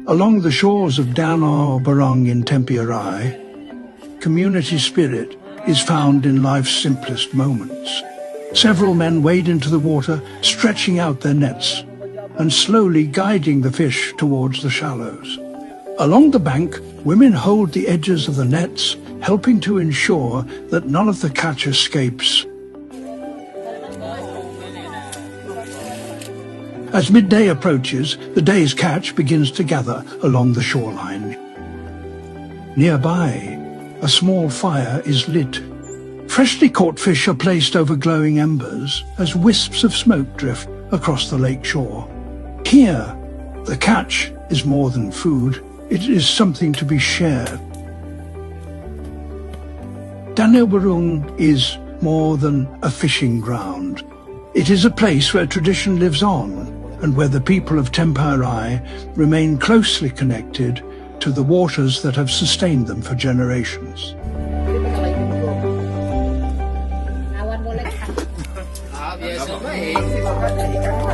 Along the shores of Danau Burung in Tempirai, community spirit is found in life's simplest moments. Several men wade into the water, stretching out their nets and slowly guiding the fish towards the shallows. Along the bank, women hold the edges of the nets, helping to ensure that none of the catch escapes. As midday approaches, the day's catch begins to gather along the shoreline. Nearby, a small fire is lit. Freshly caught fish are placed over glowing embers as wisps of smoke drift across the lake shore. Here, the catch is more than food. It is something to be shared. Danau Burung is more than a fishing ground. It is a place where tradition lives on and where the people of Tempirai remain closely connected to the waters that have sustained them for generations. Biasa baik.